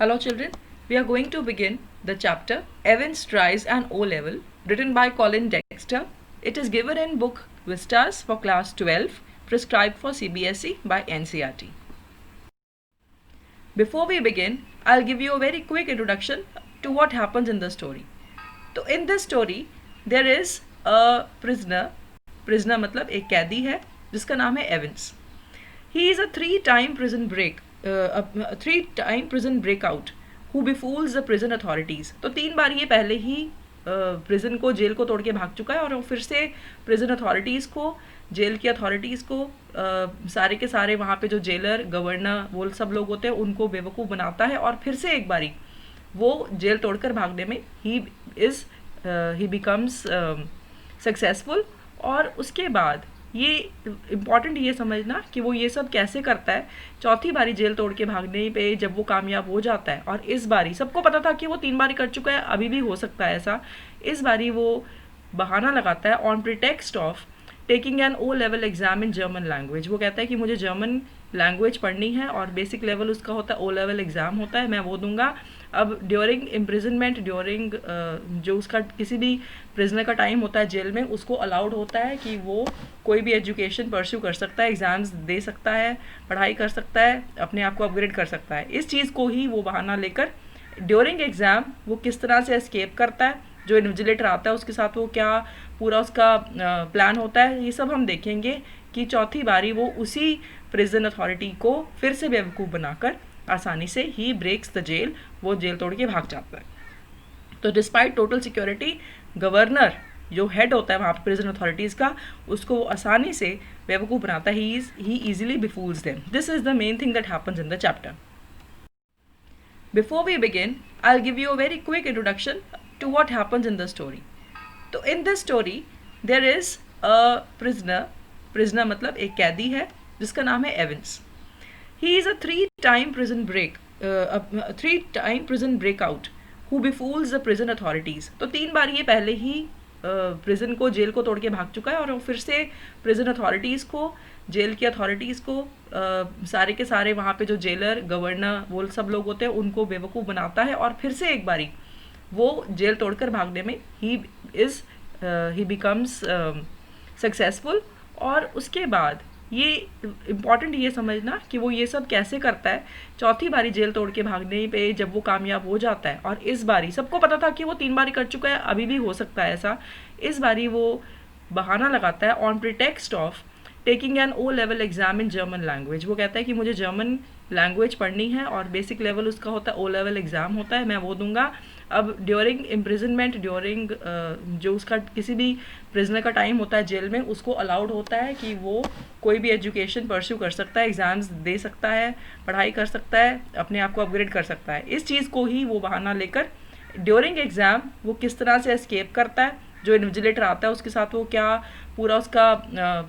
Hello children, we are going to begin the chapter Evans Tries an O-Level written by Colin Dexter. It is given in book Vistas for class 12 prescribed for CBSE by NCERT. Before we begin, I'll give you a very quick introduction to what happens in the story. So in this story, there is a prisoner मतलब एक कैदी है जिसका नाम है Evans. He is a three-time prison breakout who befools the prison authorities. तो 3 बार ये पहले ही प्रिजन को जेल को तोड़ के भाग चुका है और फिर से प्रिजन अथॉरिटीज़ को जेल की अथॉरिटीज़ को सारे के सारे वहाँ पे जो जेलर गवर्नर वो सब लोग होते हैं उनको बेवकूफ़ बनाता है और फिर से एक बारी वो जेल तोड़कर भागने में ही बिकम्स सक्सेसफुल. और उसके बाद ये इम्पॉर्टेंट ये समझना कि वो ये सब कैसे करता है. चौथी बारी जेल तोड़ के भागने पे जब वो कामयाब हो जाता है और इस बारी सबको पता था कि वो 3 बारी कर चुका है, अभी भी हो सकता है ऐसा, इस बारी वो बहाना लगाता है on pretext of taking an O-Level exam in German language. वो कहता है कि मुझे जर्मन लैंग्वेज पढ़नी है और बेसिक लेवल उसका होता है O-Level एग्ज़ाम होता है, मैं वो दूंगा. अब ड्यूरिंग इम्प्रिजनमेंट जो उसका किसी भी प्रिजनर का टाइम होता है जेल में, उसको अलाउड होता है कि वो कोई भी एजुकेशन परस्यू कर सकता है, एग्ज़ाम्स दे सकता है, पढ़ाई कर सकता है, अपने आप को अपग्रेड कर सकता है. इस चीज़ को ही वो बहाना लेकर ड्यूरिंग एग्ज़ाम वो किस तरह से एस्केप करता है, जो इन्विजिलेटर आता है उसके साथ वो क्या पूरा उसका प्लान होता है, ये सब हम देखेंगे कि चौथी बारी वो उसी प्रिजन अथॉरिटी को फिर से बेवकूफ़ बनाकर आसानी से ही ब्रेक्स द जेल, वो जेल तोड़ के भाग जाता है. तो डिस्पाइट टोटल सिक्योरिटी, गवर्नर जो हेड होता है वहाँ पर प्रिजन अथॉरिटीज़ का, उसको वो आसानी से बेवकूफ़ बनाता है. He easily befools them. This is the main thing that happens in the chapter. Before we begin, I'll give you a very quick introduction to what happens in the story. तो in this story, there is a prisoner मतलब एक कैदी है जिसका नाम है Evans. He is a three-time prison breakout who befools the prison authorities. तो 3 बार ये पहले ही प्रिजन को जेल को तोड़ के भाग चुका है और फिर से प्रिजन अथॉरिटीज़ को जेल की अथॉरिटीज़ को सारे के सारे वहाँ पे जो जेलर गवर्नर वो सब लोग होते हैं उनको बेवकूफ़ बनाता है और फिर से एक बारी वो जेल तोड़कर भागने में ही बिकम्स सक्सेसफुल. और उसके बाद ये इम्पॉर्टेंट ये समझना कि वो ये सब कैसे करता है. चौथी बारी जेल तोड़ के भागने पे जब वो कामयाब हो जाता है और इस बारी सबको पता था कि वो 3 बारी कर चुका है, अभी भी हो सकता है ऐसा, इस बारी वो बहाना लगाता है on pretext of taking an O-Level exam in German language. वो कहता है कि मुझे जर्मन लैंग्वेज पढ़नी है और बेसिक लेवल उसका होता है O-Level एग्ज़ाम होता है, मैं वो दूंगा. अब ड्यूरिंग इम्प्रिजनमेंट जो उसका किसी भी प्रिजनर का टाइम होता है जेल में, उसको अलाउड होता है कि वो कोई भी एजुकेशन परस्यू कर सकता है, एग्ज़ाम्स दे सकता है, पढ़ाई कर सकता है, अपने आप को अपग्रेड कर सकता है. इस चीज़ को ही वो बहाना लेकर ड्यूरिंग एग्ज़ाम वो किस तरह से एस्केप करता है, जो इन्विजिलेटर आता है उसके साथ वो क्या पूरा उसका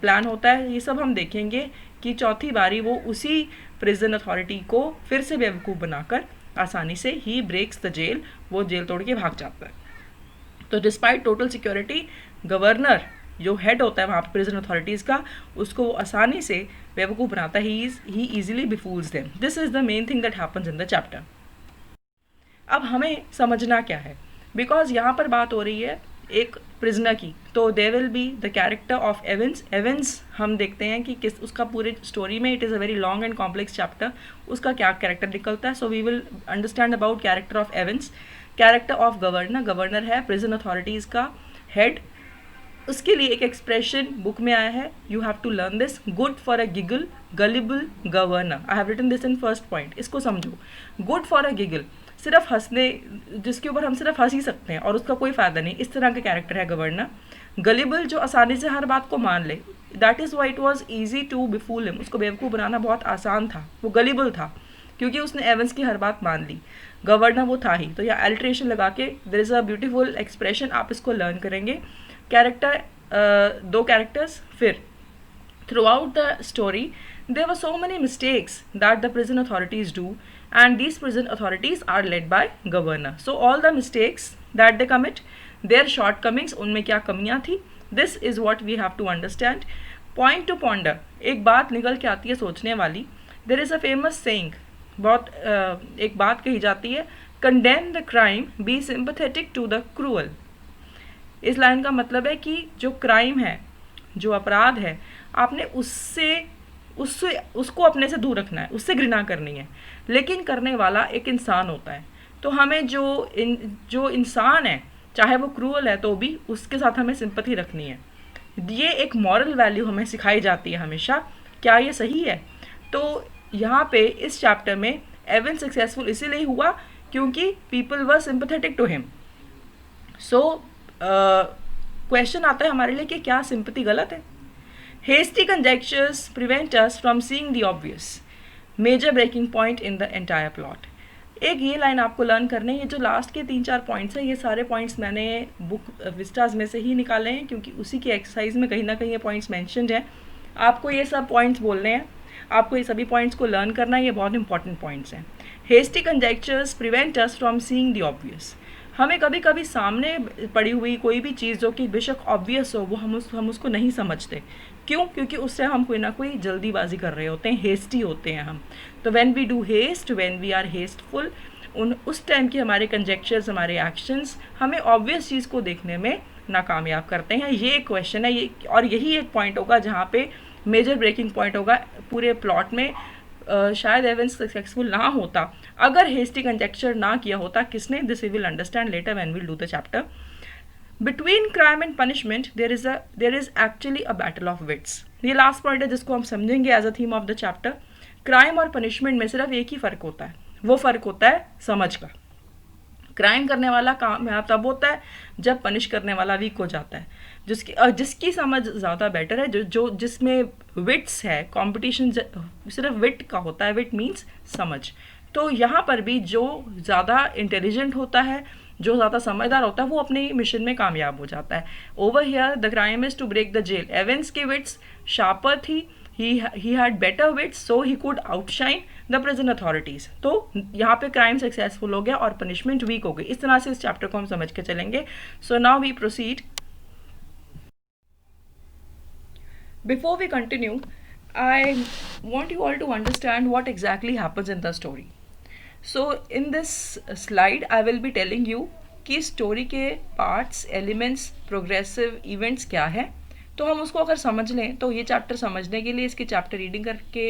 प्लान होता है, ये सब हम देखेंगे कि चौथी बारी वो उसी प्रिजन अथॉरिटी को फिर से बेवकूफ़ बनाकर आसानी से ही ब्रेक्स द जेल, वो जेल तोड़ के भाग जाता है. तो डिस्पाइट टोटल सिक्योरिटी, गवर्नर जो हेड होता है वहाँ पर प्रिजन अथॉरिटीज़ का, उसको वो आसानी से बेवकूफ़ बनाता है. He easily befools them. This is the main thing that happens in the chapter. अब हमें समझना क्या है, बिकॉज यहाँ पर बात हो रही है एक प्रिजनर की, तो they will be the character of Evans. हम देखते हैं कि किस उसका पूरे स्टोरी में, it is a very long and complex chapter, उसका क्या कैरेक्टर निकलता है. So we will understand about character of Evans. Character of governor है प्रिजन अथॉरिटीज़ का हेड. उसके लिए एक एक्सप्रेशन बुक में आया है, you have to learn this. Good for a giggle, gullible governor. I have written this in first point. इसको समझो. गुड फॉर अ गिगल, सिर्फ हंसने, जिसके ऊपर हम सिर्फ हंस ही सकते हैं और उसका कोई फ़ायदा नहीं, इस तरह का कैरेक्टर है गवर्नर. गलिबल, जो आसानी से हर बात को मान ले, that is why it was easy to befool him. उसको बेवकूफ़ बनाना बहुत आसान था, वो गलिबल था क्योंकि उसने एवंस की हर बात मान ली. गवर्नर वो था ही. तो यहाँ एल्ट्रेशन लगा के there is a beautiful expression, आप इसको लर्न करेंगे. Character, 2 characters. फिर throughout the story there were so many mistakes that the prison authorities do, and these prison authorities are led by governor. So all the mistakes that they commit, their shortcomings, उनमें क्या कमियाँ थी, this is what we have to understand. Point to ponder, एक बात निकल के आती है सोचने वाली. There is a famous saying बहुत एक बात कही जाती है, condemn the crime, be sympathetic to the cruel. इस लाइन का मतलब है कि जो क्राइम है, जो अपराध है, आपने उससे उससे उसको अपने से दूर रखना है, उससे घृणा करनी है, लेकिन करने वाला एक इंसान होता है। तो हमें जो इंसान है, चाहे वो क्रूअल है तो भी उसके साथ हमें सिंपथी रखनी है। ये एक मॉरल वैल्यू हमें सिखाई जाती है हमेशा। क्या ये सही है? तो यहाँ पे इस चैप्टर में एवन सक्सेसफुल इसीलिए हुआ क्योंकि people were sympathetic to him. So question आता है हमारे लिए कि क्या सिंपथी गलत है? Hasty conjectures prevent us from seeing the obvious, major breaking point in the entire plot. एक ये लाइन आपको लर्न करने, ये जो लास्ट के 3-4 पॉइंट्स हैं, ये सारे पॉइंट्स मैंने बुक विस्टाज में से ही निकाले हैं क्योंकि उसी की एक्सरसाइज में कहीं ना कहीं ये पॉइंट्स मैंशनड हैं। आपको ये सब पॉइंट्स बोलने हैं, आपको ये सभी पॉइंट्स को लर्न करना है, ये बहुत इंपॉर्टेंट पॉइंट्स हैं। Hasty conjectures prevent us from seeing the obvious. हमें कभी कभी सामने पड़ी हुई कोई भी चीज़ जो कि बेशक ऑब्वियस हो, वो हम उसको नहीं समझते। क्यों? क्योंकि उससे हम कोई ना कोई जल्दीबाजी कर रहे होते हैं, हेस्टी होते हैं हम। तो when we do haste, when we are hasteful, उस टाइम के हमारे कंजेक्चर्स, हमारे एक्शंस हमें ऑब्वियस चीज़ को देखने में नाकामयाब करते हैं। ये एक क्वेश्चन है, ये और यही एक पॉइंट होगा जहाँ पे मेजर ब्रेकिंग पॉइंट होगा पूरे प्लॉट में। शायद एवेंस सक्सेसफुल ना होता अगर हेस्टी कंजेक्चर ना किया होता। किसने? This we will understand later when will do the chapter. Between crime and punishment there is actually a battle of wits. ये लास्ट पॉइंट है जिसको हम समझेंगे as a theme of the chapter. Crime और पनिशमेंट में सिर्फ एक ही फ़र्क होता है, वो फ़र्क होता है समझ का। क्राइम करने वाला कामयाब तब होता है जब पनिश करने वाला वीक हो जाता है। जिसकी समझ ज़्यादा बेटर है, जो जिसमें विट्स है, कंपटीशन सिर्फ विट का होता है, विट मीन्स समझ। तो यहाँ पर भी जो ज़्यादा इंटेलिजेंट होता है, जो ज़्यादा समझदार होता है, वो अपने मिशन में कामयाब हो जाता है। Over here the crime is to break the jail. Evans की विट्स शार्पर थी, he had better wits, so he could outshine the prison authorities। तो यहाँ पे क्राइम सक्सेसफुल हो गया और पनिशमेंट वीक हो गई। इस तरह से इस चैप्टर को हम समझ के चलेंगे। So now we proceed. Before we continue, I want you all to understand what exactly happens in the story. So in this slide I will be telling you कि स्टोरी के पार्ट्स, एलिमेंट्स, प्रोग्रेसिव इवेंट्स क्या है। तो हम उसको अगर समझ लें तो ये चैप्टर समझने के लिए इसकी चैप्टर रीडिंग करके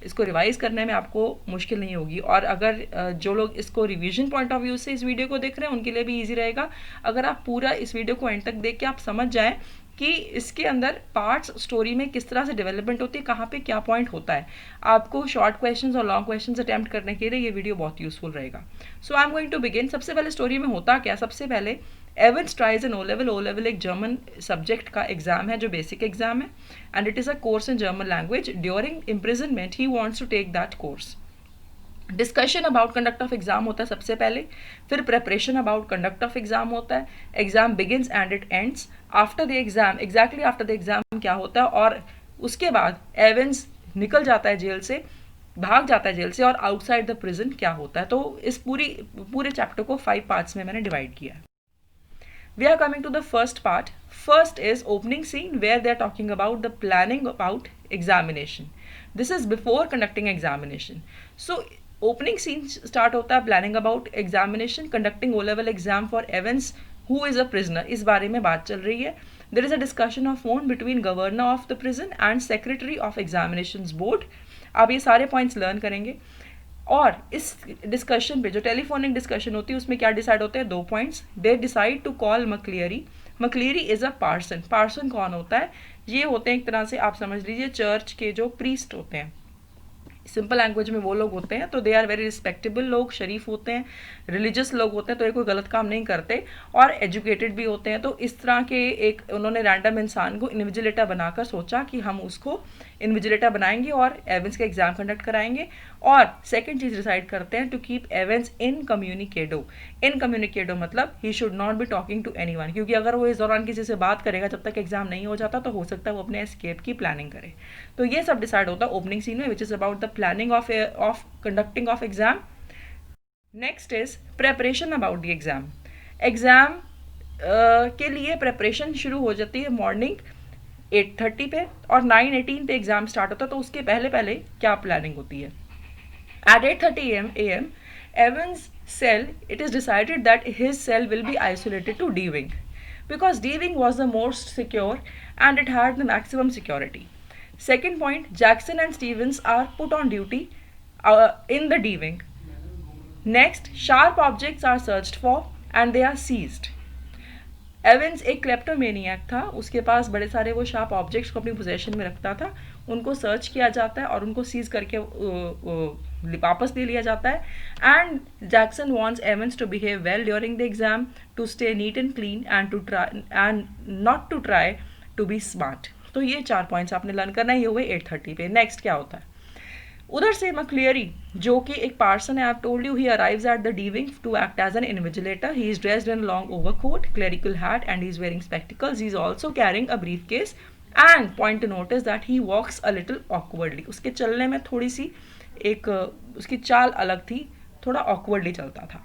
इसको रिवाइज करने में आपको मुश्किल नहीं होगी। और अगर जो लोग इसको रिवीजन पॉइंट ऑफ व्यू से इस वीडियो को देख रहे हैं उनके लिए भी ईजी रहेगा अगर आप पूरा इस वीडियो को एंड तक देख के आप समझ जाएं कि इसके अंदर पार्ट्स स्टोरी में किस तरह से डेवलपमेंट होती है, कहाँ पे क्या पॉइंट होता है। आपको शॉर्ट क्वेश्चंस और लॉन्ग क्वेश्चंस अटेम्प्ट करने के लिए ये वीडियो बहुत यूजफुल रहेगा। So I am going to begin. सबसे पहले स्टोरी में होता क्या? सबसे पहले Evans tries an O level. O level एक जर्मन सब्जेक्ट का एग्जाम है जो बेसिक एग्जाम है, and it is a course in German language. During imprisonment he wants to take that course. Discussion about conduct of exam होता है सबसे पहले, फिर preparation about conduct of exam होता है। Exam begins and it ends. After the exam, exactly after the exam क्या होता है, और उसके बाद एवेंस निकल जाता है जेल से, भाग जाता है जेल से, और आउटसाइड द प्रिजन क्या होता है। तो इस पूरे चैप्टर को 5 पार्ट्स में मैंने डिवाइड किया है। We are coming to the first part. First is opening scene where they are talking about the planning about examination. This is before conducting examination. So opening scene start होता है planning about examination, conducting O-level exam for Evans who is a prisoner. इस बारे में बात चल रही है। There is a discussion of phone between governor of the prison and secretary of examinations board. आप ये सारे points learn करेंगे। और इस डिस्कशन पे जो टेलीफोनिक डिस्कशन होती है उसमें क्या डिसाइड होते हैं? 2 points. They decide to call McCleary. McCleary is a parson. Parson कौन होता है? ये होते हैं एक तरह से आप समझ लीजिए चर्च के जो प्रीस्ट होते हैं, सिंपल लैंग्वेज में वो लोग होते हैं। तो दे आर वेरी रिस्पेक्टेबल लोग, शरीफ होते हैं, रिलीजियस लोग होते हैं, तो ये कोई गलत काम नहीं करते, और एजुकेटेड भी होते हैं। तो इस तरह के एक उन्होंने रैंडम इंसान को इन्विजिलेटर बनाकर सोचा कि हम उसको इन्विजिलेटर बनाएंगे और एवेंस का एग्जाम कंडक्ट कराएंगे। और सेकंड चीज़ डिसाइड करते हैं टू कीप एवेंस इनकम्युनिकेडो। इनकम्युनिकेडो मतलब he should not be talking to anyone, क्योंकि अगर वो इस दौरान किसी से बात करेगा जब तक एग्जाम नहीं हो जाता तो हो सकता है वो अपने एस्केप की प्लानिंग करे। तो ये सब डिसाइड होता है ओपनिंग सीन में, which is about the planning of conducting of exam. Next is preparation about the exam. Exam के लिए प्रेपरेशन शुरू हो जाती है मॉर्निंग 8:30 पे, और 9:18 पे एग्जाम स्टार्ट होता है। तो उसके पहले पहले क्या प्लानिंग होती है? At 8:30 a.m., Evans' cell, it is decided that his cell will be isolated to D wing because D wing was the most secure and it had the maximum security. Second point, Jackson and Stevens are put on duty in the D wing. Next, sharp objects are searched for and they are seized. एवेंस एक क्लेप्टोमेनियक था, उसके पास बड़े सारे वो sharp objects को अपनी possession में रखता था, उनको सर्च किया जाता है और उनको सीज करके वापस ले लिया जाता है. And Jackson wants Evans to behave well during the exam, to stay neat and clean and to try and not to try to be smart. तो ये 4 पॉइंट्स आपने लर्न करना है, ये हुए 8:30 पे. नेक्स्ट क्या होता है उधर से मक्लियरी जो कि एक पार्सन है, I told you he arrives at the D wing to act as an invigilator. He is dressed in long overcoat, clerical hat and he is wearing spectacles. He is also carrying a briefcase and point to notice that he walks a little awkwardly. उसके चलने में थोड़ी सी एक उसकी चाल अलग थी, थोड़ा ऑकवर्डली चलता था.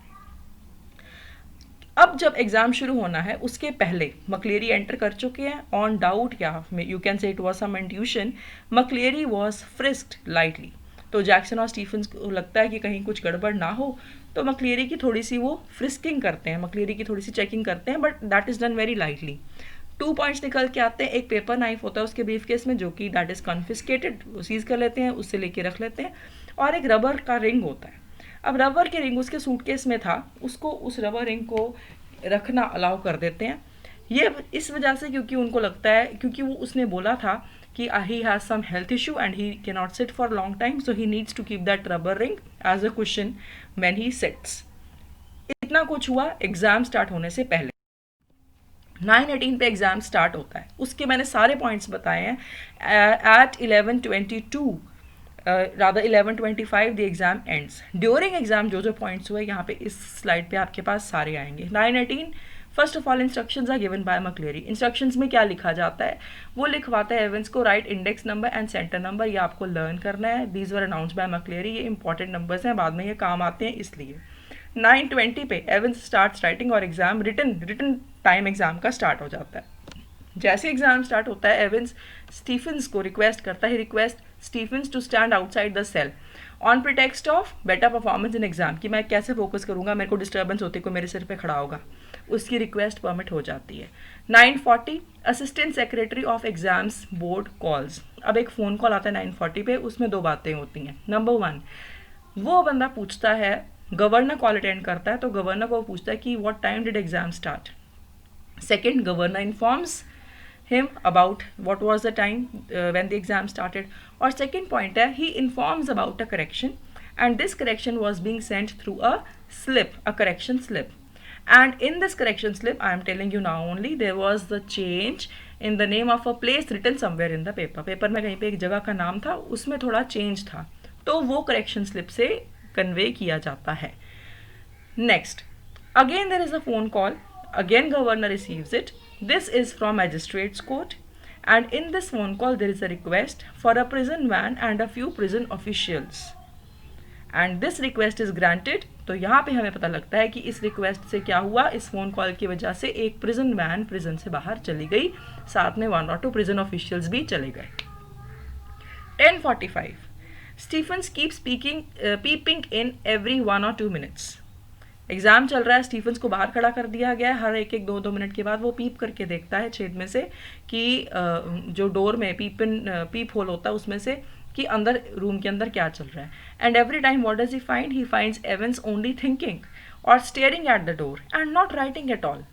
अब जब एग्जाम शुरू होना है उसके पहले मक्लेरी एंटर कर चुके हैं. ऑन डाउट या you can say it was some intuition, McCleary was frisked lightly. तो जैक्सन और स्टीफन्स को लगता है कि कहीं कुछ गड़बड़ ना हो, तो मक्लेरी की थोड़ी सी वो फ्रिस्किंग करते हैं, मक्लेरी की थोड़ी सी चेकिंग करते हैं, but that is done very lightly. 2 points निकल के आते हैं. एक पेपर नाइफ होता है उसके ब्रीफ केस में जो कि दैट इज़ कन्फिस्केटेड, वो सीज कर लेते हैं, उससे लेके रख लेते हैं. और एक रबर का रिंग होता है. अब रबर के रिंग उसके सूटकेस में था, उसको उस रबर रिंग को रखना अलाउ कर देते हैं. ये इस वजह से क्योंकि उनको लगता है, क्योंकि वो उसने बोला था कि he has some health issue and he cannot sit for a long time, so he needs to keep that rubber ring as a cushion when he sits. इतना कुछ हुआ एग्जाम स्टार्ट होने से पहले. 9:18 पे एग्जाम स्टार्ट होता है, उसके मैंने सारे पॉइंट्स बताए हैं. At 11:22 rather 11:25 the exam ends. During exam जो जो पॉइंट्स हुए यहाँ पे इस स्लाइड पे आपके पास सारे आएंगे. 9:18 first of all instructions are given by McCleary. Instructions में क्या लिखा जाता है, वो लिखवाता है एवेंस को write index number and centre number. ये आपको लर्न करना है. These were announce by McCleary. ये इंपॉर्टेंट नंबर्स हैं, बाद में ये काम आते हैं इसलिए. 9:20 पे एवेंस स्टार्ट राइटिंग और एग्जाम रिटन टाइम एग्जाम का स्टार्ट हो जाता है. जैसे एग्जाम स्टार्ट होता है एवेंस स्टीफन्स को रिक्वेस्ट करता है, request Stephens to stand outside the cell on pretext of better performance in exam, कि मैं कैसे फोकस करूंगा, मेरे को डिस्टर्बेंस होती है, कोई मेरे सिर पे खड़ा होगा. उसकी रिक्वेस्ट परमिट हो जाती है. 9:40 assistant secretary of exams board calls. अब एक फ़ोन कॉल आता है 9:40 पे, उसमें 2 बातें होती हैं. नंबर 1, वो बंदा पूछता है, गवर्नर कॉल अटेंड करता है, तो गवर्नर को पूछता है कि what time did exam start. Second, governor informs him about what was the time when the exam started. और second point है, he informs about a correction and this correction was being sent through a slip, a correction slip. And in this correction slip, I am telling you now only, there was the change in the name of a place written somewhere in the paper. Paper में कहीं पे एक जगह का नाम था, उसमें थोड़ा चेंज था, तो वो correction slip से कन्वे किया जाता है. Next, again there is a phone call. Again governor receives it. This is from magistrate's court and in this phone call there is a request for a prison van and a few prison officials and this request is granted. तो यहाँ पे हमें पता लगता है कि इस request से क्या हुआ, इस फोन कॉल की वजह से एक प्रिजन वैन प्रिजन से बाहर चली गई, साथ में 1 or 2 प्रिजन ऑफिशियल्स भी चले गए. 10:45 Stephens keep peeping in every 1 or 2 minutes. Exam चल रहा है, स्टीफन्स को बाहर खड़ा कर दिया गया है, हर एक 2-2 मिनट के बाद वो पीप करके देखता है छेद में से कि जो डोर में पीप होल होता है उसमें से कि अंदर रूम के अंदर क्या चल रहा है. And every time what does he find, he finds Evans only thinking और staring at the door and not writing at all.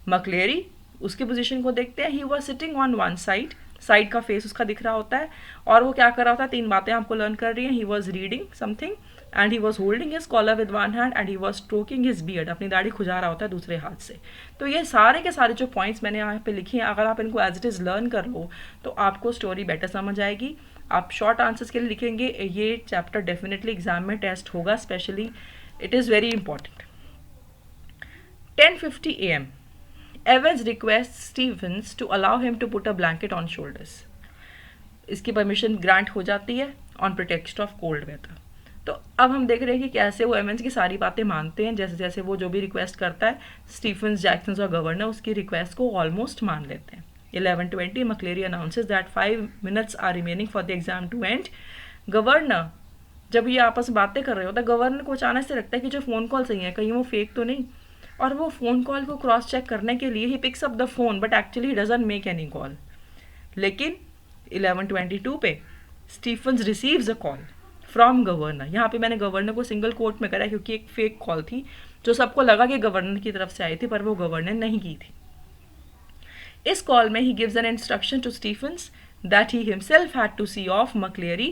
McCleary उसकी पोजीशन को देखते हैं, he was sitting on one side का फेस उसका दिख रहा होता है और वो क्या कर रहा होता है, 3 बातें आपको लर्न कर रही हैं. He was reading something and he was holding his collar with one hand and he was stroking his beard. अपनी दाढ़ी खुजा रहा होता है दूसरे हाथ से. तो ये सारे के सारे जो पॉइंट्स मैंने यहाँ पे लिखे हैं, अगर आप इनको एज इट इज़ लर्न कर लो तो आपको स्टोरी बेटर समझ आएगी. आप शॉर्ट आंसर्स के लिए लिखेंगे, ये चैप्टर डेफिनेटली एग्जाम में टेस्ट होगा, specially it is very important. 10:50 AM Evans requests Stevens to allow him to put a blanket on shoulders. इसकी परमिशन ग्रांट हो जाती है on pretext of cold weather. तो अब हम देख रहे हैं कि कैसे वो एवेंस की सारी बातें मानते हैं. जैसे जैसे वो जो भी रिक्वेस्ट करता है, स्टीफन्स, जैक्सन और गवर्नर उसकी रिक्वेस्ट को ऑलमोस्ट मान लेते हैं. 11:20 McCleary announces that 5 minutes are remaining for the exam to end. Governor जब ये आपस में बातें कर रहे होते हैं, गवर्नर को अचानक से लगता है कि जो फ़ोन कॉल सही है कहीं वो फेक तो नहीं, और वो फ़ोन कॉल को क्रॉस चेक करने के लिए ही picks up the phone, but actually he doesn't make any call. लेकिन 11:22 पे Stephens receives a call from governor. यहाँ पे मैंने गवर्नर को सिंगल कोट में करा क्योंकि एक फेक कॉल थी जो सबको लगा कि गवर्नर की तरफ से आई थी, पर वो गवर्नर नहीं की थी। इस कॉल में ही gives an instruction to Stephens that he himself had to see off McCleary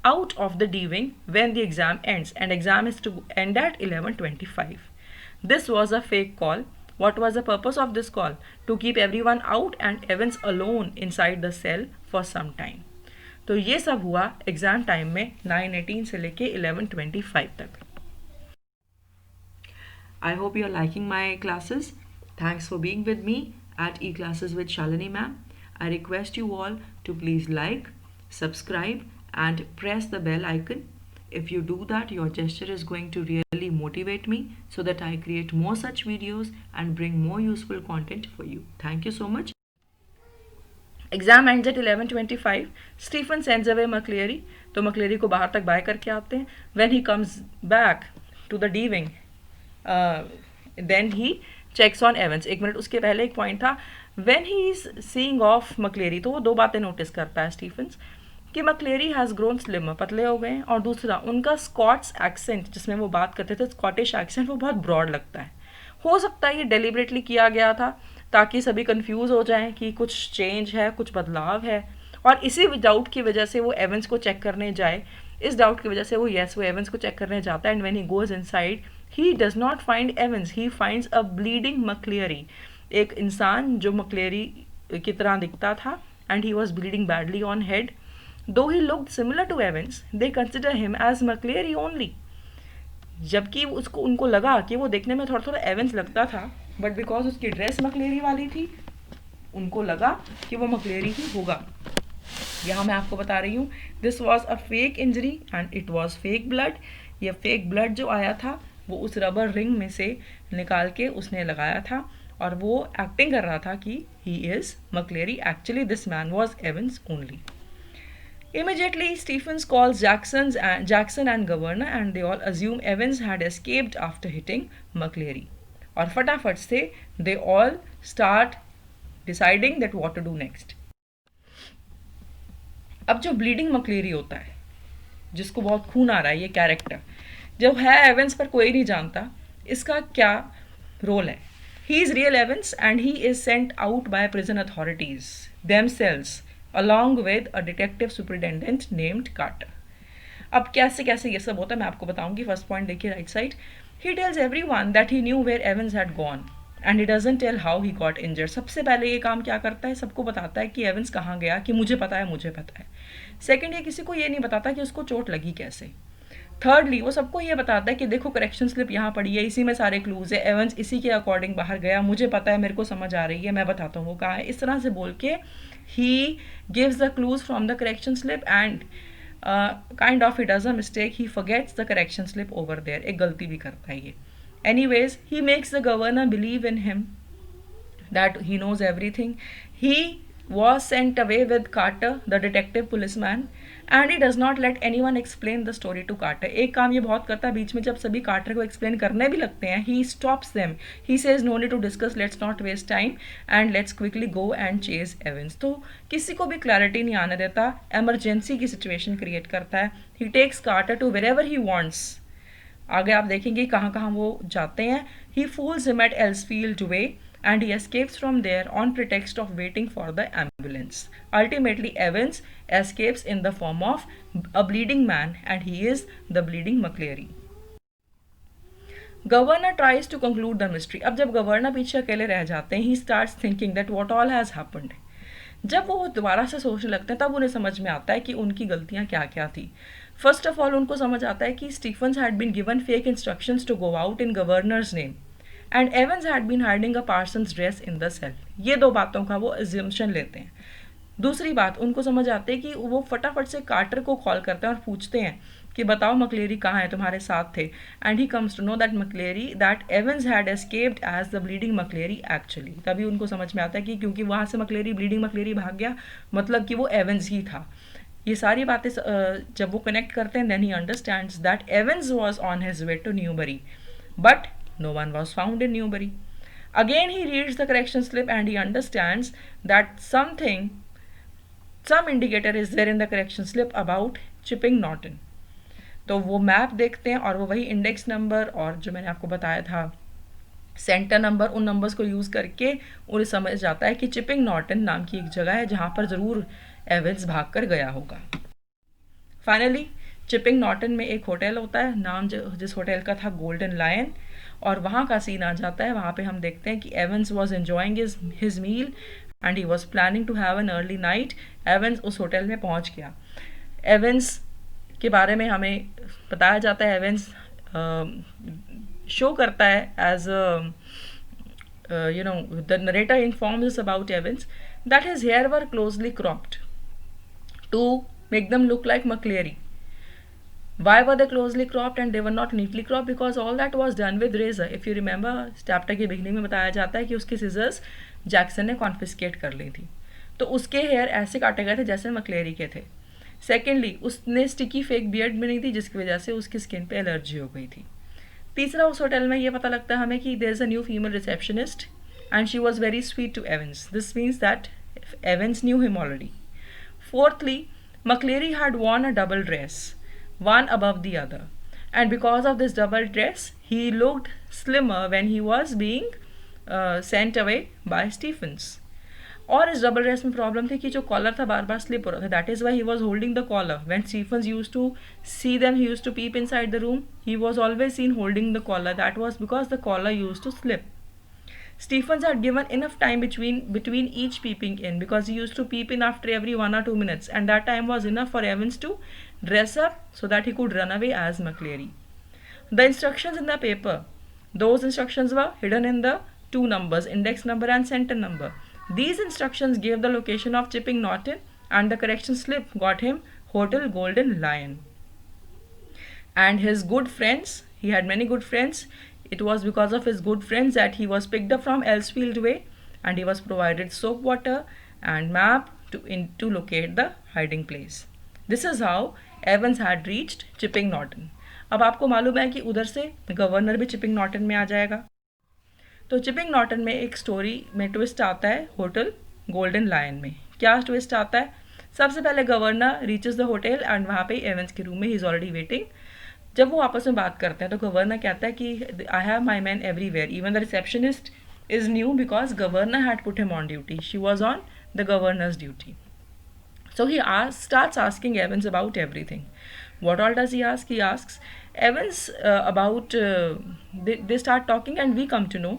out of the D wing when the exam ends, and exam is to end at 11:25. This was a fake call. What was the purpose of this call? To keep everyone out and Evans alone inside the cell for some time. तो ये सब हुआ exam time में 9:18 से लेके 11:25 तक। I hope you are liking my classes. Thanks for being with me at eClasses with Shalini ma'am. I request you all to please like, subscribe and press the bell icon. If you do that, your gesture is going to really motivate me so that I create more such videos and bring more useful content for you. Thank you so much. Exam ends at 11:25. Stephen sends away McCleary. तो McCleary को बाहर तक bye करके आते हैं. When he comes back to the D wing, then he checks on Evans. एक minute, उसके पहले एक पॉइंट था. When he is seeing off McCleary, तो वो दो बातें नोटिस करता है स्टीफन्स कि McCleary हैज़ ग्रोन स्लिमर, पतले हो गए हैं, और दूसरा उनका स्कॉट्स एक्सेंट जिसमें वो बात करते थे, स्कॉटिश एक्सेंट, वो बहुत ब्रॉड लगता है. हो सकता है ये डेलिबरेटली किया गया था ताकि सभी कंफ्यूज हो जाएं कि कुछ चेंज है, कुछ बदलाव है, और इसी डाउट की वजह से वो एवंस को चेक करने जाए. इस डाउट की वजह से वो एवंस को चेक करने जाता है. And when he goes inside he does not find Evans, he finds a bleeding McCleary, एक इंसान जो McCleary की तरह दिखता था, and he was bleeding badly on head. Though he looked similar to Evans, they consider him as McCleary only. जबकि उसको उनको लगा कि वो देखने में थोड़ा थोड़ा एवंस लगता था, बट बिकॉज उसकी ड्रेस McCleary वाली थी, उनको लगा कि वो McCleary ही होगा. यहाँ मैं आपको बता रही हूँ, this was a fake injury and it was fake blood. ये फेक ब्लड जो आया था वो उस रबर रिंग में से निकाल के उसने लगाया था, और वो एक्टिंग कर रहा था कि he is McCleary. Actually this man was Evans only. Immediately, Stephens calls Jackson and Governor, and they all assume Evans had escaped after hitting McCleary. और फटाफट से they all start deciding that what to do next. अब जो bleeding McCleary होता है, जिसको बहुत खून आ रहा है, ये कैरेक्टर जब है एवंस पर कोई नहीं जानता इसका क्या रोल है. He is real Evans and he is sent out by prison authorities themselves along with a detective superintendent named Carter. अब कैसे कैसे ये सब होता है मैं आपको बताऊंगी. फर्स्ट पॉइंट देखिए right side. He tells everyone that he knew where Evans had gone and he doesn't tell how he got injured. सबसे पहले ये काम क्या करता है, सबको बताता है कि एवंस कहाँ गया, कि मुझे पता है, मुझे पता है. सेकेंड, ये किसी को ये नहीं बताता कि उसको चोट लगी कैसे. थर्डली, वो सबको ये बताता है कि देखो करेक्शन स्लिप यहाँ पड़ी है, इसी में सारे क्लूज है, एवंस इसी के अकॉर्डिंग बाहर गया, मुझे पता है, मेरे को समझ आ रही है, मैं बताता हूँ वो कहाँ है. इस तरह से बोल के ही gives the clues from the correction slip and kind of he does a mistake, he forgets the correction slip over there. एक गलती भी करता है ये. Anyways, he makes the governor believe in him that he knows everything. He was sent away with Carter, the detective policeman, and he does not let anyone explain the story to Carter. एक काम ये बहुत करता है, बीच में जब सभी quarter को एक्सप्लेन करने भी लगते हैं, he stops them. He says no need to discuss, let's not waste time and let's quickly go and chase Evans. तो किसी को भी क्लैरिटी नहीं आने देता, एमरजेंसी की सिचुएशन क्रिएट करता है. He takes Carter to wherever he wants. आगे आप देखेंगे कहाँ कहाँ वो जाते हैं. He fools him at Elsfield Way and he escapes from there on pretext of waiting for the ambulance. Ultimately, Evans escapes in the form of a bleeding man and he is the bleeding McCleary. Governor tries to conclude the mystery. अब जब governor पीछे अकेले रह जाते हैं, he starts thinking that what all has happened. जब वो दोबारा से सोचने लगते हैं तब उन्हें समझ में आता है कि उनकी गलतियाँ क्या क्या थी. फर्स्ट ऑफ ऑल उनको समझ आता है कि Stephens had been given fake instructions to go out in governor's name and Evans had been hiding a parson's dress in the cell. ये दो बातों का वो एज्यूम्शन लेते हैं. दूसरी बात, उनको समझ आते हैं कि वो फटाफट से कार्टर को कॉल करते हैं और पूछते हैं कि बताओ McCleary कहाँ है, तुम्हारे साथ थे. And he comes to know that Evans had escaped as the bleeding McCleary actually. तभी उनको समझ में आता है कि क्योंकि वहाँ से ब्लीडिंग McCleary भाग गया, मतलब कि वो एवंस ही था. ये सारी बातें जब वो कनेक्ट करते हैं, then he understands that Evans was on his way to Newbury, but no one was found in Newbury. Again, he reads the correction slip and he understands that some indicator is there in the correction slip about Chipping Norton. तो वो map देखते हैं और वो वही index number और जो मैंने आपको बताया था सेंटर नंबर, उन नंबर्स को यूज़ करके उन्हें समझ जाता है कि चिपिंग नॉर्टन नाम की एक जगह है जहाँ पर ज़रूर एवंस भाग कर गया होगा. फाइनली चिपिंग नॉर्टन में एक होटल होता है, नाम जिस होटल का था गोल्डन लायन, और वहाँ का सीन आ जाता है. वहाँ पे हम देखते हैं कि Evans was enjoying his meal and he was planning to have an early night. Evans उस होटल में पहुँच गया. एवंस के बारे में हमें बताया जाता है, एवंस शो करता है as the narrator informs about Evans that his hair were closely cropped to make them look like McCleary. Why were they closely cropped and they were not neatly cropped? Because all that was done with razor. If you remember, chapter के beginning में बताया जाता है कि उसके scissors Jackson ने confiscate कर ली थी, तो उसके हेयर ऐसे काटे गए थे जैसे मक्लेरी के थे. सेकेंडली, उसने स्टिकी फेक बियर्ड बनी थी जिसकी वजह से उसकी स्किन पे एलर्जी हो गई थी. तीसरा, उस होटल में ये पता लगता है हमें कि there is a new female receptionist and she was very sweet to Evans. This means that Evans knew him already. Fourthly, McCleary had worn a double dress, one above the other, and because of this double dress, he looked slimmer when he was being sent away by Stephens. और इस double dress में problem थी कि जो collar था बार बार slip हो रहा था. That is why he was holding the collar. When Stephens use to see them, he use to peep inside the room, he was always seen holding the collar. That was because the collar use to slip. Stephens had given enough time between each peeping in, because he used to peep in after every 1 or 2 minutes, and that time was enough for Evans to dress up so that he could run away as McCleary. The instructions in the paper, those instructions were hidden in the two numbers, index number and center number. These instructions gave the location of Chipping Norton, and the correction slip got him Hotel Golden Lion. And his good friends, he had many good friends. It was because of his good friends that he was picked up from Elsfield Way, and he was provided soap water and map to locate the hiding place. This is how Evans had reached Chipping Norton. अब आपको मालूम है कि उधर से governor भी chipping Norton में आ जाएगा. तो चिपिंग नॉर्टन में एक स्टोरी में ट्विस्ट आता है होटल गोल्डन लायन में. क्या ट्विस्ट आता है? सबसे पहले governor reaches the hotel and वहाँ पे एवंस के रूम में ही इज़ ऑलरेडी वेटिंग. जब वो आपस में बात करते हैं तो गवर्नर कहता है कि I have my man everywhere. Even the receptionist is new because governor had put him on duty. She was on the governors duty. So he starts asking Evans about everything. What all does he ask? He asks Evans about, they start talking and we come to know.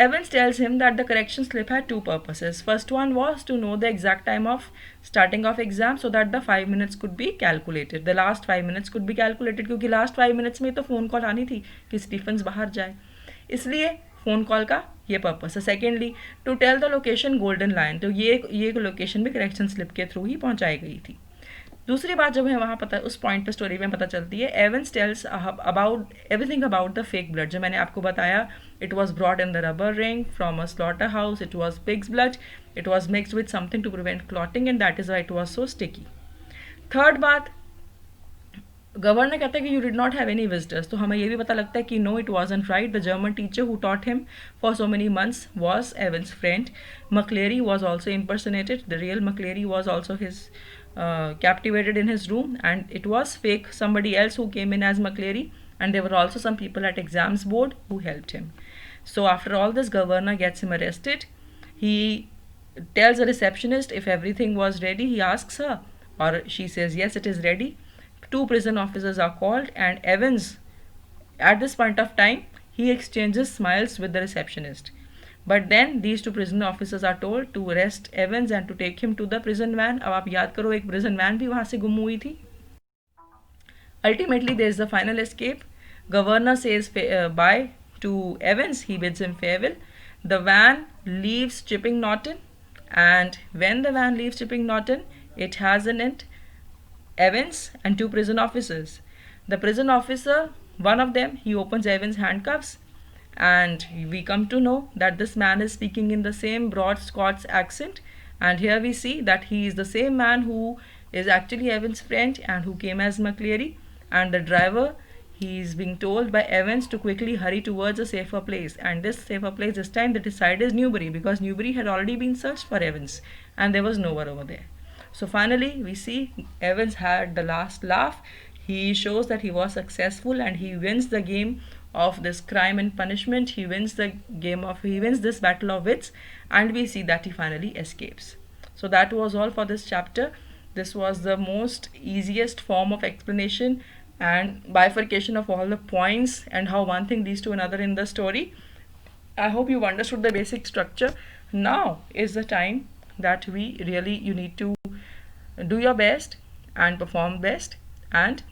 Evans tells him that the correction slip had two purposes. First one was to know the exact time of starting of exam so that the 5 minutes could be calculated. The last 5 minutes could be calculated क्योंकि last 5 minutes में तो phone call आनी थी कि Stephen's बाहर जाए, इसलिए phone call का ये पर्पस है. Secondly, to tell the location golden lion, तो ये लोकेशन भी करेक्शन स्लिप के थ्रू ही पहुंचाई गई थी. दूसरी बात जब हमें वहाँ पता, उस पॉइंट पे स्टोरी में पता चलती है, Evans tells about everything about the fake blood. जो मैंने आपको बताया, it was brought in the rubber ring from a slaughter house. It was pig's blood. It was mixed with something to prevent clotting and that is why it was so sticky. Third बात, governor कहता है कि you did not have any visitors. तो हमें ये भी पता लगता है कि no, it wasn't right. The German teacher who taught him for so many months was Evans friend. McCleary was also impersonated. The real McCleary was also his captivated in his room, and it was fake somebody else who came in as McCleary, and there were also some people at exams board who helped him. So after all this, governor gets him arrested. He tells the receptionist if everything was ready. He asks her, or she says yes, it is ready. Two prison officers are called, and Evans, at this point of time, he exchanges smiles with the receptionist. But then these two prison officers are told to arrest Evans and to take him to the prison van. अब आप याद करो, एक prison van भी वहाँ से गुम हुई थी. Ultimately, there is the final escape. Governor says bye to Evans. He bids him farewell. The van leaves Chipping Norton, and when the van leaves Chipping Norton, it has in it Evans and two prison officers. The prison officer, one of them, he opens Evans' handcuffs, and we come to know that this man is speaking in the same broad Scots accent, and here we see that he is the same man who is actually Evan's friend and who came as McCleary, and the driver, he is being told by Evans to quickly hurry towards a safer place, and this safer place this time they decide is Newbury, because Newbury had already been searched for Evans and there was no one over there. So finally we see Evans had the last laugh. He shows that he was successful and he wins the game of this crime and punishment. He wins this battle of wits, and we see that he finally escapes. So that was all for this chapter. This was the most easiest form of explanation and bifurcation of all the points and how one thing leads to another in the story. I hope you've understood the basic structure. Now is the time that you need to do your best and perform best and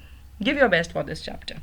give your best for this chapter.